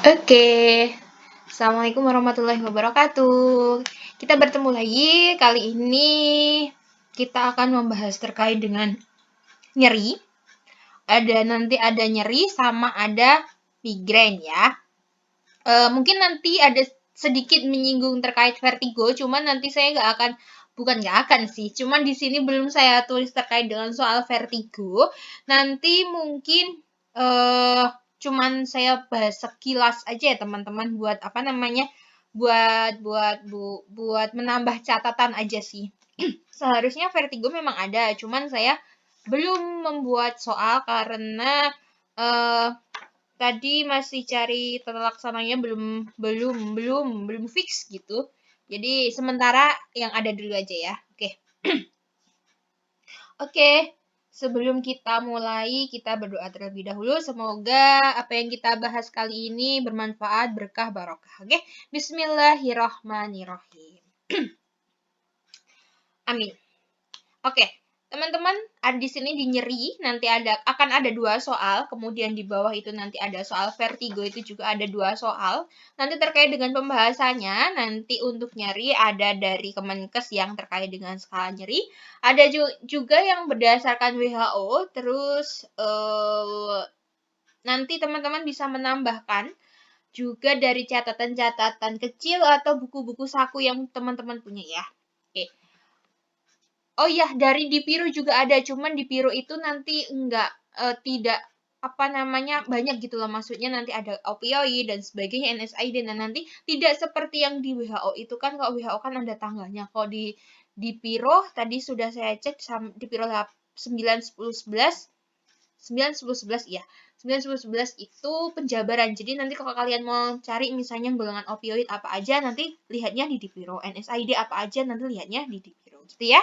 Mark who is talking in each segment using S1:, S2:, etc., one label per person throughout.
S1: Oke, Assalamualaikum warahmatullahi wabarakatuh. Kita bertemu lagi. Kali ini kita akan membahas terkait dengan nyeri. Nanti ada nyeri sama ada migrain ya. Mungkin nanti ada sedikit menyinggung terkait vertigo, cuman nanti saya bukan nggak akan sih, cuman di sini belum saya tulis terkait dengan soal vertigo. Nanti mungkin cuman saya bahas sekilas aja ya teman-teman, buat apa namanya, buat menambah catatan aja sih. Seharusnya vertigo memang ada, cuman saya belum membuat soal karena tadi masih cari tata laksananya belum fix gitu. Jadi sementara yang ada dulu aja ya. Oke. Oke. Sebelum kita mulai, kita berdoa terlebih dahulu. Semoga apa yang kita bahas kali ini bermanfaat, berkah, barokah. Oke. Bismillahirrahmanirrahim. Amin. Oke. Teman-teman, di sini di nyeri nanti akan ada 2 soal, kemudian di bawah itu nanti ada soal vertigo, itu juga ada 2 soal. Nanti terkait dengan pembahasannya, nanti untuk nyeri ada dari Kemenkes yang terkait dengan skala nyeri, ada juga yang berdasarkan WHO, terus nanti teman-teman bisa menambahkan juga dari catatan-catatan kecil atau buku-buku saku yang teman-teman punya ya. Oke. Oh iya, dari Dipiro juga ada, cuman Dipiro itu nanti tidak banyak gitu loh, maksudnya nanti ada opioid dan sebagainya, NSAID, dan nanti tidak seperti yang di WHO itu kan, kalau WHO kan ada tanggalnya, kalau di Dipiro tadi sudah saya cek, Dipiro 9, 10, 11, 9, 10, 11 iya. 9, 10, 11 itu penjabaran. Jadi nanti kalau kalian mau cari misalnya golongan opioid apa aja, nanti lihatnya di Dipiro. NSAID apa aja, nanti lihatnya di Dipiro. Gitu ya.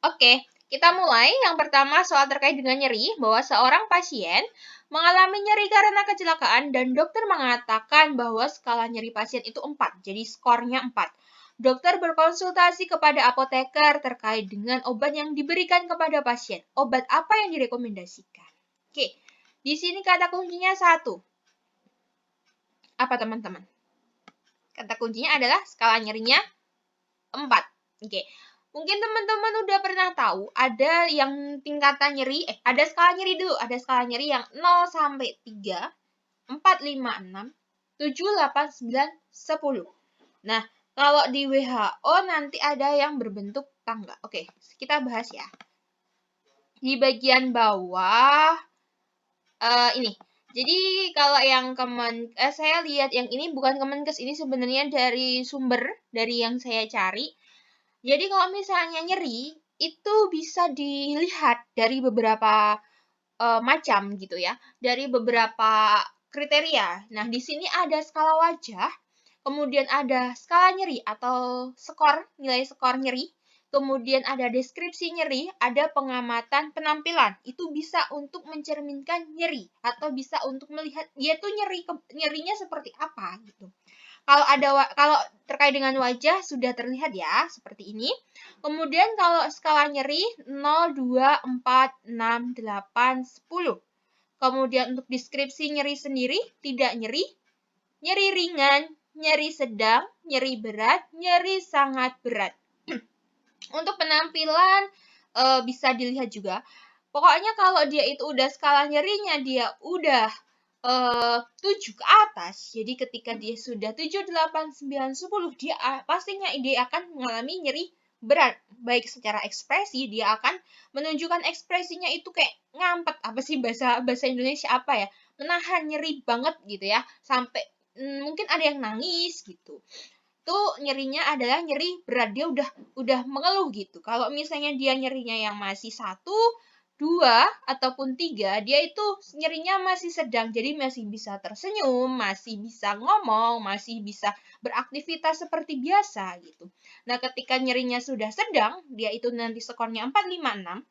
S1: Oke, kita mulai. Yang pertama soal terkait dengan nyeri, bahwa seorang pasien mengalami nyeri karena kecelakaan dan dokter mengatakan bahwa skala nyeri pasien itu 4, jadi skornya 4. Dokter berkonsultasi kepada apoteker terkait dengan obat yang diberikan kepada pasien. Obat apa yang direkomendasikan? Oke, di sini kata kuncinya 1. Apa teman-teman? Kata kuncinya adalah skala nyerinya 4. Oke. Mungkin teman-teman udah pernah tahu ada yang tingkatan nyeri, ada skala nyeri dulu, ada skala nyeri yang 0 sampai 3, 4, 5, 6, 7, 8, 9, 10. Nah, kalau di WHO nanti ada yang berbentuk tangga. Oke, kita bahas ya. Di bagian bawah ini. Jadi kalau yang saya lihat yang ini bukan Kemenkes, ini sebenarnya dari sumber dari yang saya cari. Jadi kalau misalnya nyeri, itu bisa dilihat dari beberapa macam gitu ya, dari beberapa kriteria. Nah, di sini ada skala wajah, kemudian ada skala nyeri atau nilai skor nyeri, kemudian ada deskripsi nyeri, ada pengamatan penampilan. Itu bisa untuk mencerminkan nyeri atau bisa untuk melihat dia tuh nyerinya seperti apa gitu. Kalau terkait dengan wajah sudah terlihat ya, seperti ini. Kemudian kalau skala nyeri 0, 2, 4, 6, 8, 10. Kemudian untuk deskripsi nyeri sendiri, tidak nyeri, nyeri ringan, nyeri sedang, nyeri berat, nyeri sangat berat. Untuk penampilan bisa dilihat juga. Pokoknya kalau dia itu udah skala nyerinya, dia udah 7 ke atas. Jadi ketika dia sudah 7, 8, 9, 10, pastinya dia akan mengalami nyeri berat. Baik secara ekspresi, dia akan menunjukkan ekspresinya itu kayak ngampet. Apa sih bahasa Indonesia apa ya? Menahan nyeri banget gitu ya. Sampai mungkin ada yang nangis gitu. Itu nyerinya adalah nyeri berat. Dia udah mengeluh gitu. Kalau misalnya dia nyerinya yang masih 1, 2, ataupun 3, dia itu nyerinya masih sedang, jadi masih bisa tersenyum, masih bisa ngomong, masih bisa beraktivitas seperti biasa gitu. Nah, ketika nyerinya sudah sedang, dia itu nanti skornya 4, 5, 6,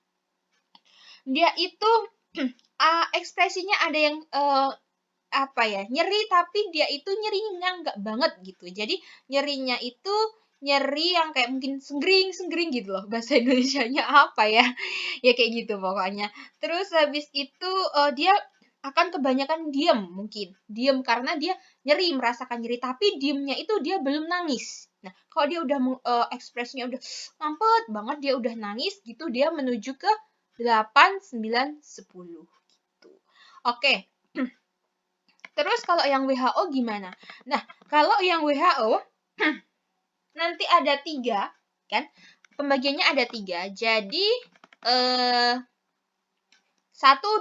S1: dia itu ekspresinya ada yang nyeri, tapi dia itu nyerinya nggak banget gitu. Jadi nyerinya itu nyeri yang kayak mungkin senggring gitu loh, bahasa Indonesianya apa ya, ya kayak gitu pokoknya. Terus habis itu dia akan kebanyakan diam mungkin. Diam karena dia nyeri, merasakan nyeri, tapi diamnya itu dia belum nangis. Nah, kalau dia udah ekspresinya udah mampet banget, dia udah nangis gitu, dia menuju ke 8, 9, 10 gitu. Oke. Terus kalau yang WHO gimana? Nah, kalau yang WHO nanti ada 3, kan? Pembagiannya ada 3. Jadi 1,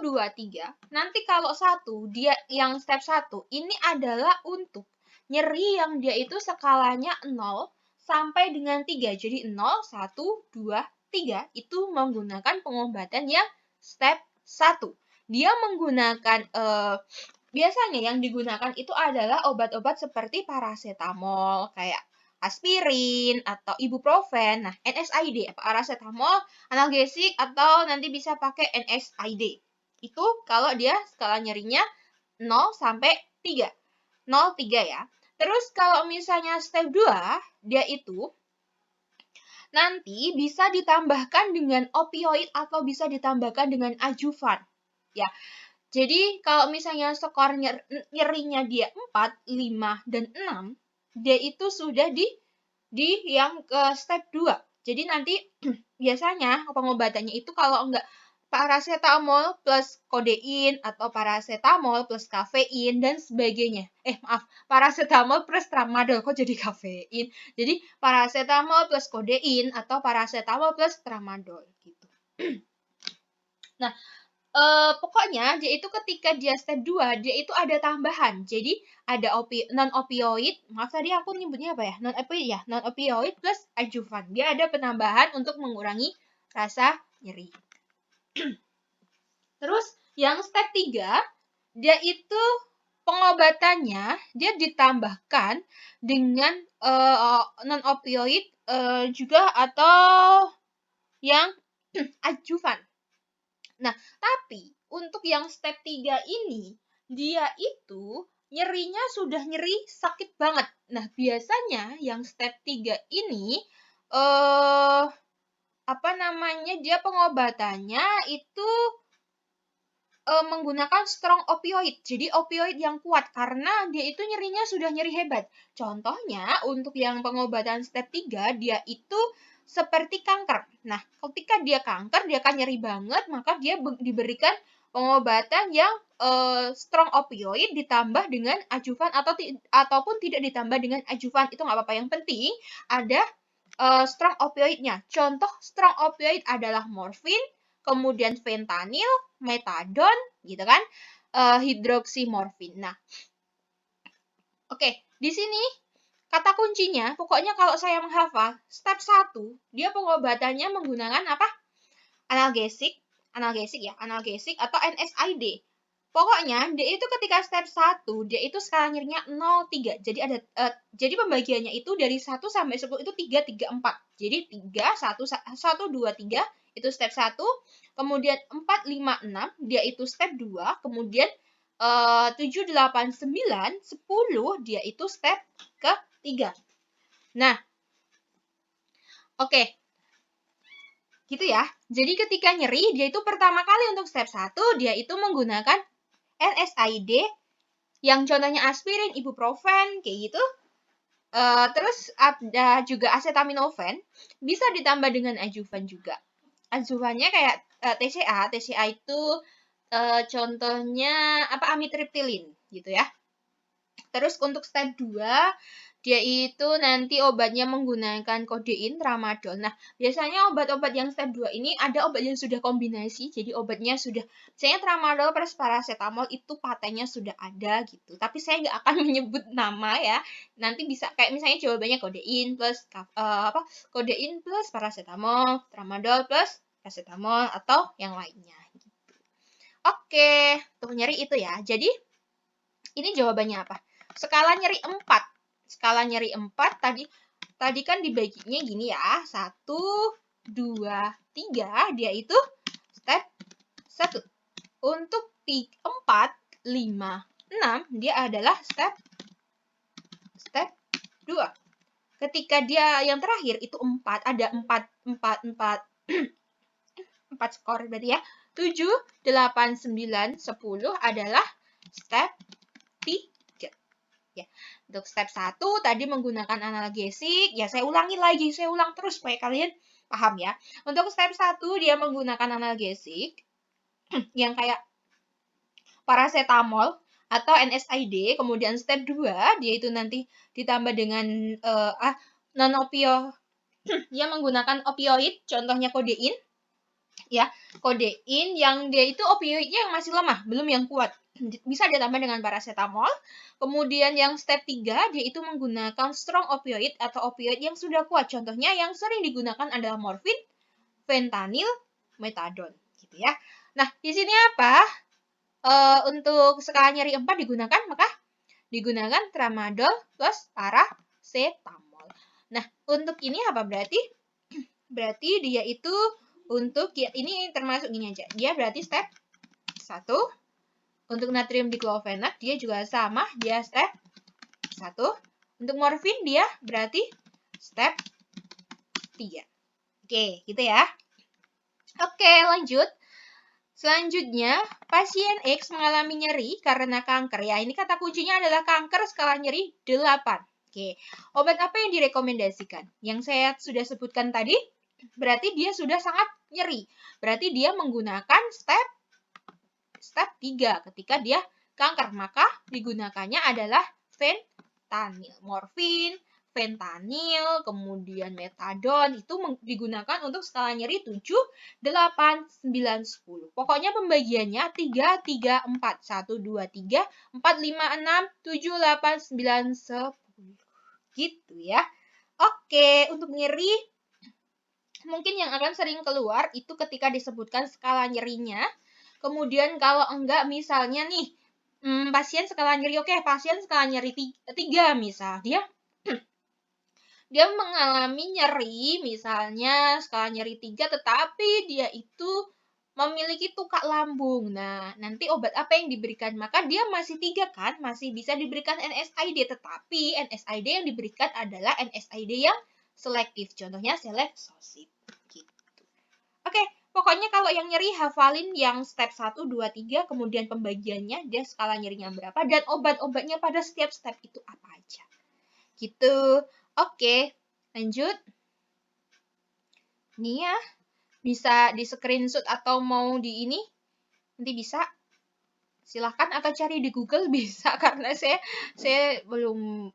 S1: 2, 3. Nanti kalau 1, dia yang step 1 ini adalah untuk nyeri yang dia itu skalanya 0 sampai dengan 3. Jadi 0, 1, 2, 3 itu menggunakan pengobatan yang step 1. Dia menggunakan biasanya yang digunakan itu adalah obat-obat seperti paracetamol, kayak aspirin atau ibuprofen. Nah, NSAID, paracetamol, analgesik, atau nanti bisa pakai NSAID. Itu kalau dia skala nyerinya 0 sampai 3. 0, 3 ya. Terus kalau misalnya step 2, dia itu nanti bisa ditambahkan dengan opioid atau bisa ditambahkan dengan adjuvan. Ya. Jadi kalau misalnya skor nyerinya dia 4, 5, dan 6, dia itu sudah di yang ke step 2. Jadi nanti biasanya pengobatannya itu kalau enggak paracetamol plus kodein atau paracetamol plus kafein dan sebagainya. Paracetamol plus tramadol, kok jadi kafein. Jadi paracetamol plus kodein atau paracetamol plus tramadol gitu. Nah, pokoknya dia itu ketika dia step 2, dia itu ada tambahan. Jadi ada non-opioid, maaf tadi aku nyebutnya apa ya? Non-opioid ya, non-opioid plus adjuvan. Dia ada penambahan untuk mengurangi rasa nyeri. Terus yang step 3, dia itu pengobatannya dia ditambahkan dengan non-opioid juga atau yang adjuvan. Nah, tapi untuk yang step 3 ini, dia itu nyerinya sudah nyeri sakit banget. Nah, biasanya yang step 3 ini, dia pengobatannya itu menggunakan strong opioid. Jadi opioid yang kuat karena dia itu nyerinya sudah nyeri hebat. Contohnya untuk yang pengobatan step 3, dia itu seperti kanker. Nah, ketika dia kanker, dia akan nyeri banget, maka dia diberikan pengobatan yang strong opioid ditambah dengan adjuvan ataupun tidak ditambah dengan adjuvan. Itu nggak apa-apa. Yang penting ada strong opioidnya. Contoh strong opioid adalah morfin, kemudian fentanyl, metadon, gitu kan, hidroksimorfin. Nah, oke, di sini kata kuncinya, pokoknya kalau saya menghafal, step 1, dia pengobatannya menggunakan apa? Analgesik atau NSAID. Pokoknya dia itu ketika step 1, dia itu skala nyerinya 0, 3. Jadi jadi pembagiannya itu dari 1 sampai 10 itu 3, 3, 4. Jadi 3, 1, 2, 3 itu step 1. Kemudian 4, 5, 6 dia itu step 2. Kemudian 7, 8, 9, 10 dia itu step ke-3. Nah, oke. Gitu ya. Jadi ketika nyeri, dia itu pertama kali untuk step 1, dia itu menggunakan NSAID, yang contohnya aspirin, ibuprofen, kayak gitu. Terus ada juga acetaminophen, bisa ditambah dengan adjuvan juga. Adjuvannya kayak TCA. TCA itu contohnya amitriptilin gitu ya. Terus untuk step 2, dia itu nanti obatnya menggunakan kodein, tramadol. Nah, biasanya obat-obat yang step 2 ini ada obat yang sudah kombinasi. Jadi obatnya sudah, misalnya tramadol plus paracetamol itu patennya sudah ada gitu. Tapi saya nggak akan menyebut nama ya. Nanti bisa kayak misalnya jawabannya kodein plus kodein plus paracetamol, tramadol plus paracetamol atau yang lainnya gitu. Oke, tuh nyeri itu ya. Jadi ini jawabannya apa? Skala nyeri 4. Skala nyeri 4 tadi kan dibaginya gini ya. 1, 2, 3 dia itu step 1. Untuk 4, 5, 6 dia adalah step 2. Ketika dia yang terakhir itu 4, ada 4 skor berarti ya. 7, 8, 9, 10 adalah step 3. Ya. Untuk step 1 tadi menggunakan analgesik, ya saya ulangi lagi, saya ulang terus supaya kalian paham ya. Untuk step 1 dia menggunakan analgesik yang kayak paracetamol atau NSAID, kemudian step 2 dia itu nanti ditambah dengan non-opioid, dia menggunakan opioid, contohnya kodein, ya, kodein yang dia itu opioidnya yang masih lemah, belum yang kuat. Bisa ditambah dengan paracetamol. Kemudian yang step 3, dia itu menggunakan strong opioid atau opioid yang sudah kuat. Contohnya yang sering digunakan adalah morfin, fentanyl, metadon, gitu ya. Nah, di sini apa? Untuk skala nyeri 4 digunakan, maka digunakan tramadol plus paracetamol. Nah, untuk ini apa berarti? Berarti dia itu untuk, ya, ini termasuk gini aja. Dia berarti step 1. Untuk natrium diklofenat dia juga sama, dia step 1. Untuk morfin dia berarti step 3. Oke, gitu ya. Oke, lanjut. Selanjutnya, pasien X mengalami nyeri karena kanker. Ya, ini kata kuncinya adalah kanker skala nyeri 8. Oke, obat apa yang direkomendasikan? Yang saya sudah sebutkan tadi, berarti dia sudah sangat nyeri. Berarti dia menggunakan step 3 ketika dia kanker. Maka digunakannya adalah fentanyl. Morfin, fentanyl, kemudian metadon itu digunakan untuk skala nyeri 7, 8, 9, 10. Pokoknya pembagiannya 3, 3, 4. 1, 2, 3, 4, 5, 6, 7, 8, 9, 10. Gitu ya. Oke, untuk nyeri mungkin yang akan sering keluar itu ketika disebutkan skala nyerinya. Kemudian kalau enggak misalnya nih, pasien skala nyeri, pasien skala nyeri 3 misal, dia mengalami nyeri, misalnya skala nyeri 3, tetapi dia itu memiliki tukak lambung. Nah, nanti obat apa yang diberikan? Maka dia masih 3 kan, masih bisa diberikan NSAID, tetapi NSAID yang diberikan adalah NSAID yang selektif. Contohnya selexosip. Gitu. Oke, pokoknya kalau yang nyeri hafalin yang step 1, 2, 3, kemudian pembagiannya, dia skala nyerinya berapa, dan obat-obatnya pada setiap step itu apa aja. Gitu. Oke, lanjut. Ini ya, bisa di screenshot atau mau di ini, nanti bisa. Silahkan, atau cari di Google bisa, karena saya belum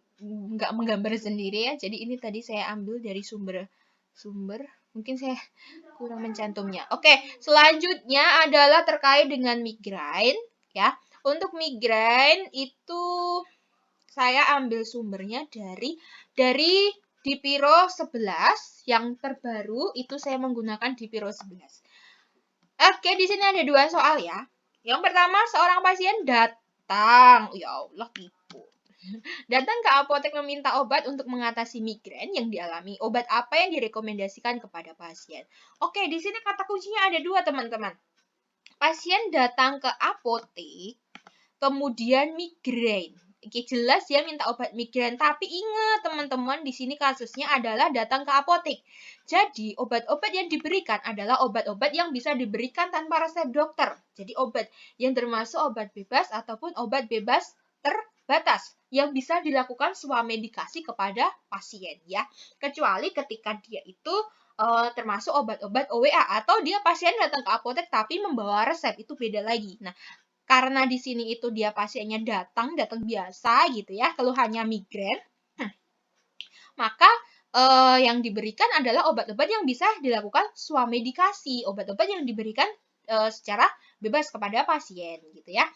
S1: nggak menggambar sendiri ya. Jadi ini tadi saya ambil dari sumber. Mungkin saya kurang mencantumnya. Oke, selanjutnya adalah terkait dengan migrain ya. Untuk migrain itu saya ambil sumbernya dari Dipiro 11 yang terbaru, itu saya menggunakan Dipiro 11. Oke, di sini ada 2 soal ya. Yang pertama, seorang pasien datang, ya Allah, tipu. Datang ke apotek meminta obat untuk mengatasi migrain yang dialami. Obat apa yang direkomendasikan kepada pasien? Oke, di sini kata kuncinya ada 2, teman-teman. Pasien datang ke apotek, kemudian migrain. Oke, jelas dia minta obat migrain, tapi ingat teman-teman, di sini kasusnya adalah datang ke apotek. Jadi, obat-obat yang diberikan adalah obat-obat yang bisa diberikan tanpa resep dokter. Jadi, obat yang termasuk obat bebas ataupun obat bebas terbatas yang bisa dilakukan swamedikasi kepada pasien ya. Kecuali ketika dia itu termasuk obat-obat OWA atau dia pasien datang ke apotek tapi membawa resep, itu beda lagi. Nah, karena di sini itu dia pasiennya datang biasa gitu ya, keluhannya migrain, maka yang diberikan adalah obat-obat yang bisa dilakukan swamedikasi, obat-obat yang diberikan secara bebas kepada pasien gitu ya.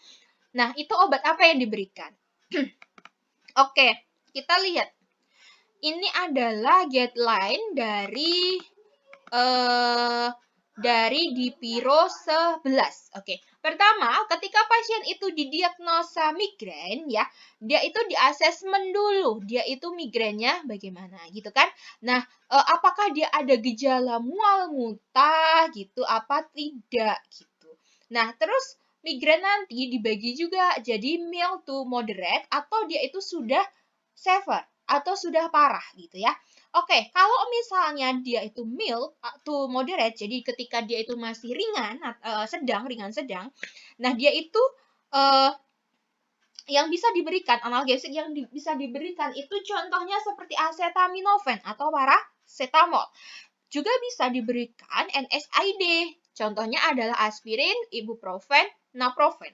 S1: Nah, itu obat apa yang diberikan? Oke, kita lihat. Ini adalah guideline dari Dipiro 11. Oke. Pertama, ketika pasien itu didiagnosa migrain ya, dia itu di-asesmen dulu, dia itu migrainnya bagaimana gitu kan. Nah, apakah dia ada gejala mual, muntah gitu, apa tidak gitu. Nah, terus migrain nanti dibagi juga jadi mild to moderate atau dia itu sudah severe atau sudah parah gitu ya. Oke, kalau misalnya dia itu mild atau moderate, jadi ketika dia itu masih ringan, ringan-sedang, nah dia itu yang bisa diberikan, analgesik yang bisa diberikan itu contohnya seperti acetaminophen atau paracetamol. Juga bisa diberikan NSAID, contohnya adalah aspirin, ibuprofen, naprofen.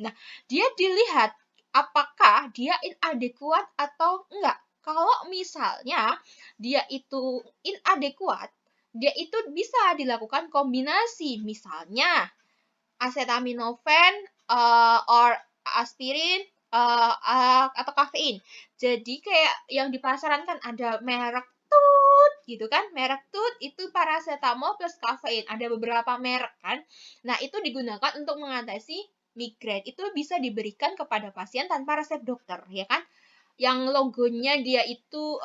S1: Nah, dia dilihat apakah dia inadekuat atau enggak. Kalau misalnya dia itu inadekuat, dia itu bisa dilakukan kombinasi, misalnya acetaminophen or aspirin atau kafein. Jadi kayak yang di pasaran kan ada merek Tut gitu kan. Merek Tut itu paracetamol plus kafein. Ada beberapa merek kan. Nah, itu digunakan untuk mengatasi migrain. Itu bisa diberikan kepada pasien tanpa resep dokter, ya kan? Yang logonya dia itu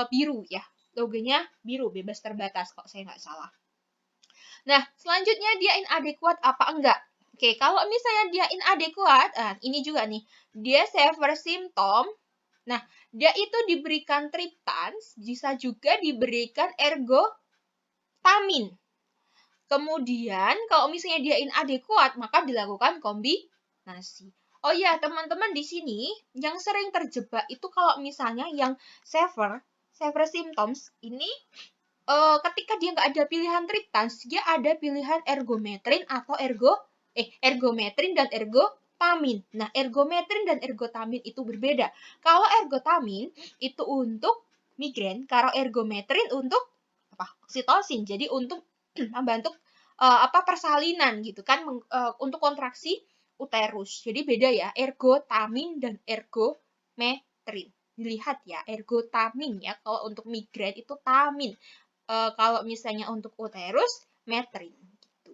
S1: biru ya. Logonya biru, bebas terbatas kok saya nggak salah. Nah, selanjutnya dia inadekuat apa enggak? Oke, kalau misalnya dia inadekuat, ini juga nih, dia severe symptom. Nah, dia itu diberikan triptan, bisa juga diberikan ergotamin. Kemudian, kalau misalnya dia inadekuat, maka dilakukan kombinasi. Oh iya, teman-teman di sini yang sering terjebak itu kalau misalnya yang severe symptoms ini ketika dia nggak ada pilihan triptans, dia ada pilihan ergometrin atau ergometrin dan ergotamin. Nah, ergometrin dan ergotamin itu berbeda. Kalau ergotamin itu untuk migrain, kalau ergometrin untuk oksitosin. Jadi untuk membantu persalinan gitu kan, untuk kontraksi uterus. Jadi beda ya, ergotamin dan ergometrin. Dilihat ya, ergotamin ya. Kalau untuk migrain itu tamin. Kalau misalnya untuk uterus, metrin gitu.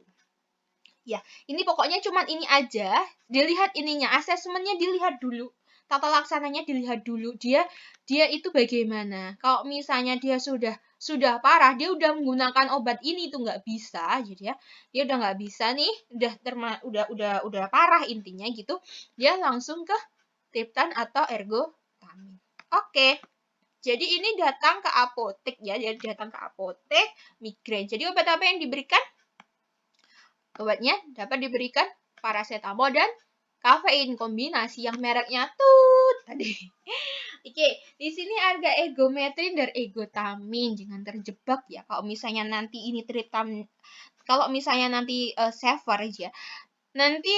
S1: Ya, ini pokoknya cuman ini aja. Dilihat ininya, asesmennya dilihat dulu. Tata laksananya dilihat dulu. Dia itu bagaimana. Kalau misalnya dia sudah parah, dia udah menggunakan obat ini tuh nggak bisa, jadi ya. Dia udah nggak bisa nih, udah parah intinya gitu. Dia langsung ke triptan atau ergotamin. Oke. Jadi ini datang ke apotek ya, jadi datang ke apotek migrain. Jadi obat apa yang diberikan? Obatnya dapat diberikan paracetamol dan kafein, kombinasi yang mereknya Tut tadi. Oke, di sini ada ergometrin dan ergotamin. Jangan terjebak ya. Kalau misalnya nanti ini triptan, kalau misalnya nanti severe aja, nanti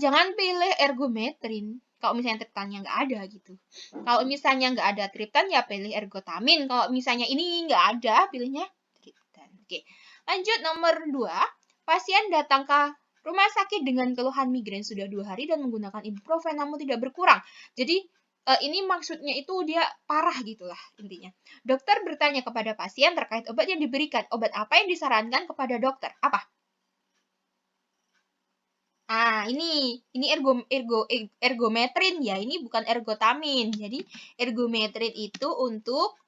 S1: jangan pilih ergometrin. Kalau misalnya triptannya nggak ada gitu. Kalau misalnya nggak ada triptan, ya pilih ergotamin. Kalau misalnya ini nggak ada, pilihnya triptan. Oke, lanjut nomor 2. Pasien datang ke rumah sakit dengan keluhan migrain sudah 2 hari dan menggunakan ibuprofen namun tidak berkurang. Jadi ini maksudnya itu dia parah gitulah intinya. Dokter bertanya kepada pasien terkait obat yang diberikan. Obat apa yang disarankan kepada dokter? Apa? Ini ergometrin ya, ini bukan ergotamin. Jadi ergometrin itu untuk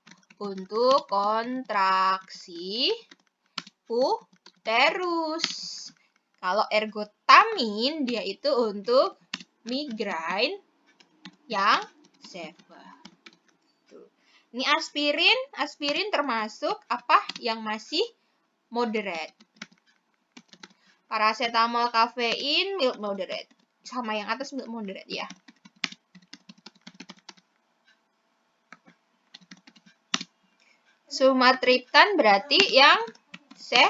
S1: kontraksi uterus. Kalau ergotamin dia itu untuk migrain yang severe. Ini aspirin termasuk apa yang masih moderate. Paracetamol, kafein, mild moderate. Sama yang atas mild moderate ya. Sumatriptan berarti yang severe.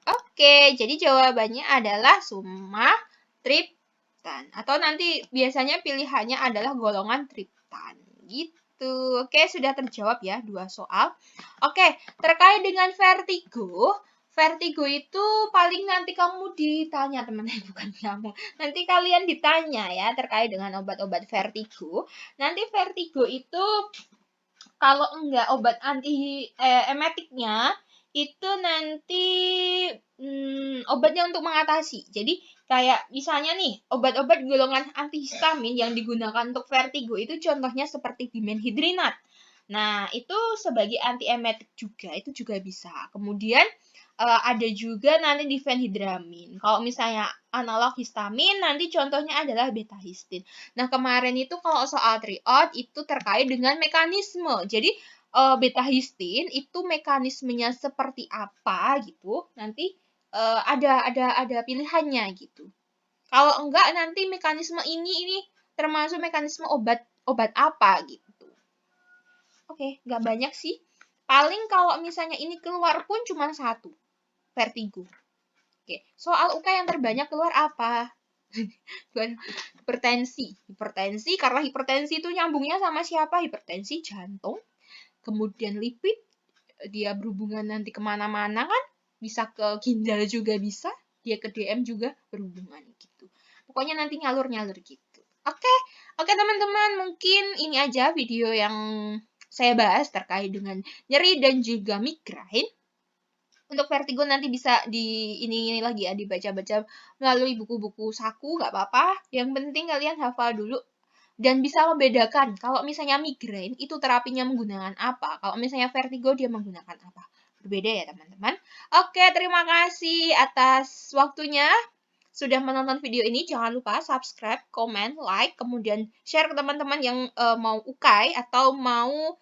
S1: Oke, jadi jawabannya adalah sumatriptan. Atau nanti biasanya pilihannya adalah golongan triptan. Gitu. Oke, sudah terjawab ya 2 soal. Oke, terkait dengan vertigo. Vertigo itu paling nanti kamu ditanya, teman-teman, bukan kamu. Nanti kalian ditanya ya terkait dengan obat-obat vertigo. Nanti vertigo itu kalau enggak obat emetiknya itu nanti obatnya untuk mengatasi. Jadi kayak misalnya nih, obat-obat golongan antihistamin yang digunakan untuk vertigo itu contohnya seperti dimenhidrinat. Nah, itu sebagai antiemetik juga, itu juga bisa. Kemudian ada juga nanti difenhidramin. Kalau misalnya analog histamin, nanti contohnya adalah beta histin. Nah, kemarin itu kalau soal triod itu terkait dengan mekanisme. Jadi, beta histin itu mekanismenya seperti apa gitu. Nanti ada pilihannya gitu. Kalau enggak nanti mekanisme ini termasuk mekanisme obat apa gitu. Oke, nggak banyak sih. Paling kalau misalnya ini keluar pun cuma satu, vertigo. Oke, soal UK yang terbanyak keluar apa? Hipertensi. Hipertensi, karena hipertensi itu nyambungnya sama siapa? Hipertensi jantung. Kemudian lipid, dia berhubungan nanti kemana-mana kan? Bisa ke ginjal juga bisa. Dia ke DM juga berhubungan gitu. Pokoknya nanti nyalur-nyalur gitu. Oke teman-teman, mungkin ini aja video yang saya bahas terkait dengan nyeri dan juga migrain. Untuk vertigo nanti bisa ini lagi ya, dibaca-baca melalui buku-buku saku, nggak apa-apa. Yang penting kalian hafal dulu dan bisa membedakan kalau misalnya migrain itu terapinya menggunakan apa, kalau misalnya vertigo dia menggunakan apa. Berbeda ya teman-teman. Oke, terima kasih atas waktunya sudah menonton video ini. Jangan lupa subscribe, comment, like, kemudian share ke teman-teman yang mau UKAI atau mau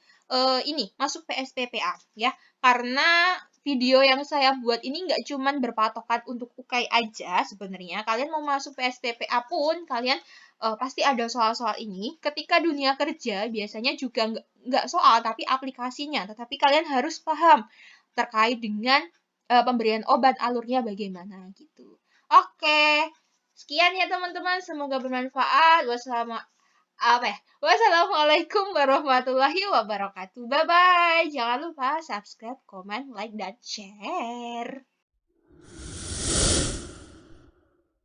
S1: ini masuk PSPPA ya. Karena video yang saya buat ini nggak cuman berpatokan untuk UKAI aja sebenarnya. Kalian mau masuk PSPPA pun kalian pasti ada soal-soal ini. Ketika dunia kerja biasanya juga nggak soal tapi aplikasinya. Tetapi kalian harus paham terkait dengan pemberian obat alurnya bagaimana gitu. Oke, sekian ya teman-teman. Semoga bermanfaat. Wassalamualaikum warahmatullahi wabarakatuh. Bye-bye. Jangan lupa subscribe, comment, like, dan share.